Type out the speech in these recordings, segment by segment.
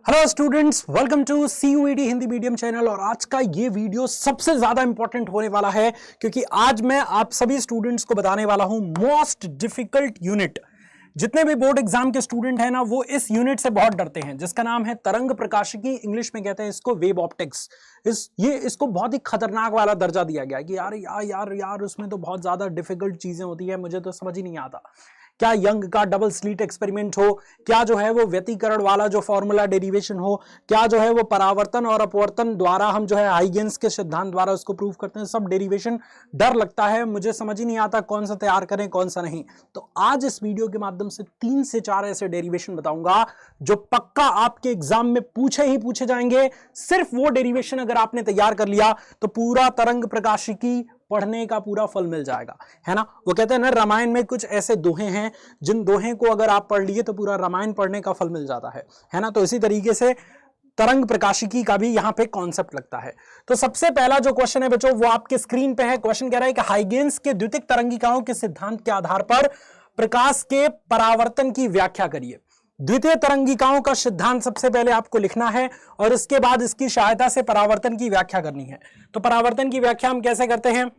Hello students, welcome to CUET Hindi medium channel. और आज का ये वीडियो सबसे ज्यादा इंपॉर्टेंट होने वाला है क्योंकि आज मैं आप सभी स्टूडेंट्स को बताने वाला हूं मोस्ट डिफिकल्ट यूनिट। जितने भी बोर्ड एग्जाम के स्टूडेंट हैं ना, वो इस यूनिट से बहुत डरते हैं, जिसका नाम है तरंग प्रकाशिकी। इंग्लिश में कहते हैं इसको वेव ऑप्टिक्स। इसको बहुत ही खतरनाक वाला दर्जा दिया गया है कि यार यार यार यार उसमें तो बहुत ज्यादा डिफिकल्ट चीजें होती है, मुझे तो समझ ही नहीं आता। क्या यंग का डबल स्लिट एक्सपेरिमेंट हो, क्या जो है वो व्यतिकरण वाला जो फॉर्मूला डेरिवेशन हो, क्या जो है वो परावर्तन और अपवर्तन द्वारा हम जो है हाइगेंस के सिद्धांत द्वारा उसको प्रूव करते हैं, सब डेरिवेशन डर लगता है, मुझे समझ ही नहीं आता कौन सा तैयार करें कौन सा नहीं। तो आज इस वीडियो के माध्यम से 3 से 4 ऐसे डेरिवेशन बताऊंगा जो पक्का आपके एग्जाम में पूछे ही पूछे जाएंगे। सिर्फ वो डेरिवेशन अगर आपने तैयार कर लिया तो पूरा तरंग प्रकाशिकी पढ़ने का पूरा फल मिल जाएगा, है ना। वो कहते हैं ना, रामायण में कुछ ऐसे दोहे हैं जिन दोहे को अगर आप पढ़ लिए तो पूरा रामायण पढ़ने का फल मिल जाता है ना। तो इसी तरीके से तरंग प्रकाशिकी का भी यहां पे कॉन्सेप्ट लगता है। तो सबसे पहला जो क्वेश्चन है बच्चों, वो आपके स्क्रीन पे है। क्वेश्चन कह रहा है कि हाइगेंस के द्वितीयक तरंगिकाओं के सिद्धांत के आधार पर प्रकाश के परावर्तन की व्याख्या करिए। द्वितीय तरंगिकाओं का सिद्धांत सबसे पहले आपको लिखना है और इसके बाद इसकी सहायता से परावर्तन की व्याख्या करनी है। तो परावर्तन की व्याख्या हम कैसे करते हैं,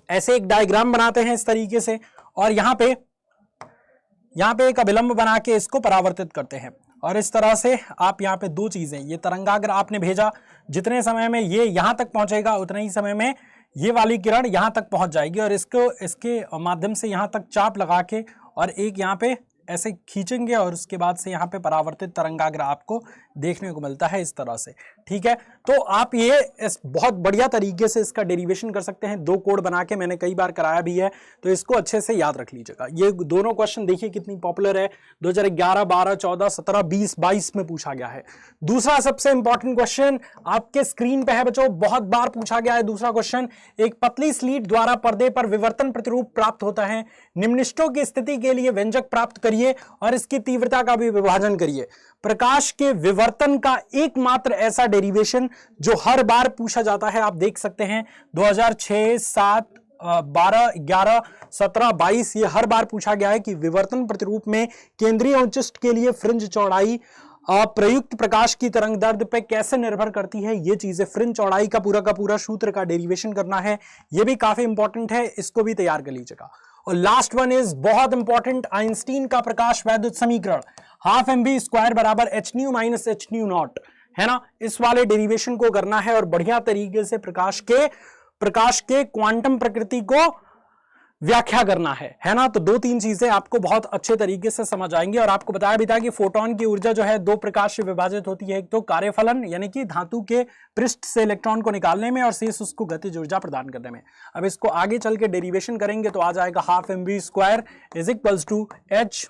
ऐसे एक डायग्राम बनाते हैं इस तरीके से, और यहां पे एक अभिलंब बना के इसको परावर्तित करते हैं। और इस तरह से आप यहां पे दो चीजें, ये तरंगाग्र आपने भेजा, जितने समय में ये यहां तक पहुंचेगा उतने ही समय में ये वाली किरण यहां तक पहुंच जाएगी, और इसके माध्यम से यहां तक चाप लगा के और एक यहां पे ऐसे खींचेंगे और उसके बाद से यहाँ पे परावर्तित तरंगाग्र आपको देखने को मिलता है इस तरह से। ठीक है, तो आप ये बहुत बढ़िया तरीके से इसका डेरिवेशन कर सकते हैं। 2 कोड बना के मैंने कई बार कराया भी है, तो इसको अच्छे से याद रख लीजिएगा। ये दोनों क्वेश्चन देखिए कितनी पॉपुलर है, 2011, 12, 14, 17, 20, 22 में पूछा गया है। दूसरा सबसे इंपॉर्टेंट क्वेश्चन आपके स्क्रीन पे है बच्चों, बहुत बार पूछा गया है। दूसरा क्वेश्चन, एक पतली स्लीट द्वारा पर्दे पर विवर्तन प्रतिरूप प्राप्त होता है, निम्नलिखितों की स्थिति के लिए व्यंजक प्राप्त करिए और इसकी तीव्रता का भी विभाजन करिए। प्रकाश के विवर्तन का एकमात्र ऐसा डेरिवेशन जो हर बार पूछा जाता है, आप देख सकते हैं 2006, 7, 12, 11, 17, 22 ये हर बार पूछा गया है कि विवर्तन प्रतिरूप में केंद्रीय उच्चिष्ट के लिए फ्रिंज चौड़ाई प्रयुक्त प्रकाश की तरंग दैर्ध्य पे कैसे निर्भर करती है। ये चीजें, फ्रिंज चौड़ाई का पूरा सूत्र का डेरिवेशन करना है, ये भी काफी इंपॉर्टेंट है, इसको भी तैयार कर लीजिएगा। और लास्ट वन इज बहुत इंपॉर्टेंट, आइंस्टीन का प्रकाश वैद्युत समीकरण, हाफ mv² बराबर hν माइनस hν0, है ना। इस वाले डेरिवेशन को करना है और बढ़िया तरीके से प्रकाश के क्वांटम प्रकृति को व्याख्या करना है ना। तो 2-3 चीजें आपको बहुत अच्छे तरीके से समझ आएंगी। और आपको बताया भी था कि फोटोन की ऊर्जा जो है 2 प्रकार से विभाजित होती है, एक तो कार्यफलन यानी कि धातु के पृष्ठ से इलेक्ट्रॉन को निकालने में, और शेष उसको गतिज ऊर्जा प्रदान करने में। अब इसको आगे चल के डेरिवेशन करेंगे तो आ जाएगा half mv² is equals to hν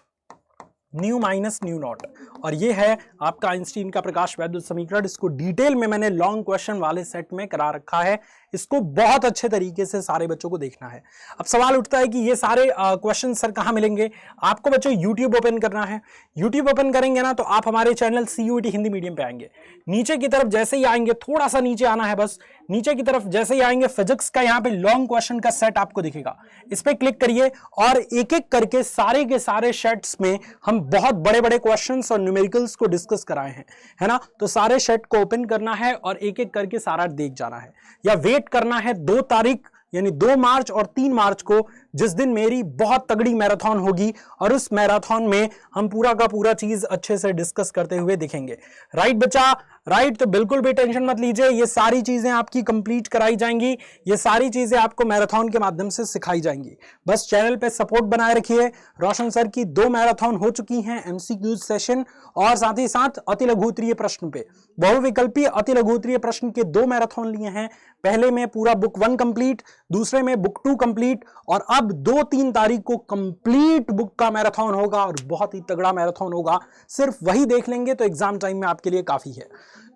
minus hν0। और ये है आपका आइंस्टीन का प्रकाश वैद्युत समीकरण। इसको डिटेल में मैंने लॉन्ग क्वेश्चन वाले सेट में करा रखा है, इसको बहुत अच्छे तरीके से सारे बच्चों को देखना है। अब सवाल उठता है कि ये सारे क्वेश्चन सर कहां मिलेंगे। आपको बच्चों YouTube ओपन करना है। YouTube ओपन करेंगे ना तो आप हमारे चैनल CUET हिंदी मीडियम पे आएंगे। नीचे की तरफ जैसे ही आएंगे, थोड़ा सा नीचे आना है बस, नीचे की तरफ जैसे ही आएंगे फिजिक्स का यहाँ पे लॉन्ग क्वेश्चन का सेट आपको दिखेगा, इस पे क्लिक करिए और एक एक करके सारे के सारे सेट्स में हम बहुत बड़े बड़े क्वेश्चंस और न्यूमेरिकल्स को डिस्कस कराए हैं, है ना। तो सारे सेट को ओपन करना है और एक एक करके सारा देख जाना है, या वेट करना है 2 तारीख यानी 2 मार्च और 3 मार्च को, जिस दिन मेरी बहुत तगड़ी मैराथन होगी और उस मैराथन में हम पूरा का पूरा चीज अच्छे से डिस्कस करते हुए दिखेंगे। राइट बच्चा, राइट। तो बिल्कुल भी टेंशन मत लीजिए, ये सारी चीजें आपकी कंप्लीट कराई जाएंगी, ये सारी चीजें आपको मैराथन के माध्यम से सिखाई जाएंगी। बस चैनल पे सपोर्ट बनाए रखिए। रोशन सर की 2 मैराथन हो चुकी हैं, MCQ सेशन और साथ ही साथ अति लघुत्तरीय प्रश्न पे, बहुविकल्पी अति लघुत्तरीय प्रश्न के 2 मैराथन लिए हैं। पहले में पूरा बुक 1 कंप्लीट, दूसरे में बुक 2 कंप्लीट, और अब 2-3 तारीख को कंप्लीट बुक का मैराथन होगा और बहुत ही तगड़ा मैराथन होगा। सिर्फ वही देख लेंगे तो एग्जाम टाइम में आपके लिए काफी है।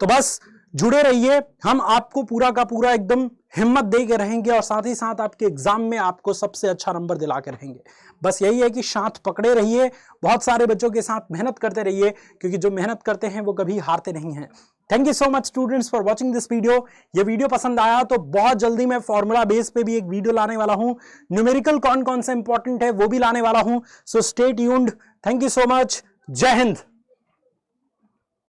तो बस जुड़े रहिए, हम आपको पूरा का पूरा एकदम हिम्मत दे के रहेंगे और साथ ही साथ आपके एग्जाम में आपको सबसे अच्छा नंबर दिला के रहेंगे। बस यही है कि साथ पकड़े रहिए, बहुत सारे बच्चों के साथ मेहनत करते रहिए, क्योंकि जो मेहनत करते हैं वो कभी हारते नहीं हैं। Thank you so much students for watching this video. ये वीडियो पसंद आया तो बहुत जल्दी मैं फॉर्मूला बेस पे भी एक वीडियो लाने वाला हूं, न्यूमेरिकल कौन कौन से इंपॉर्टेंट है वो भी लाने वाला हूं। So stay tuned. Thank you so much. जय हिंद।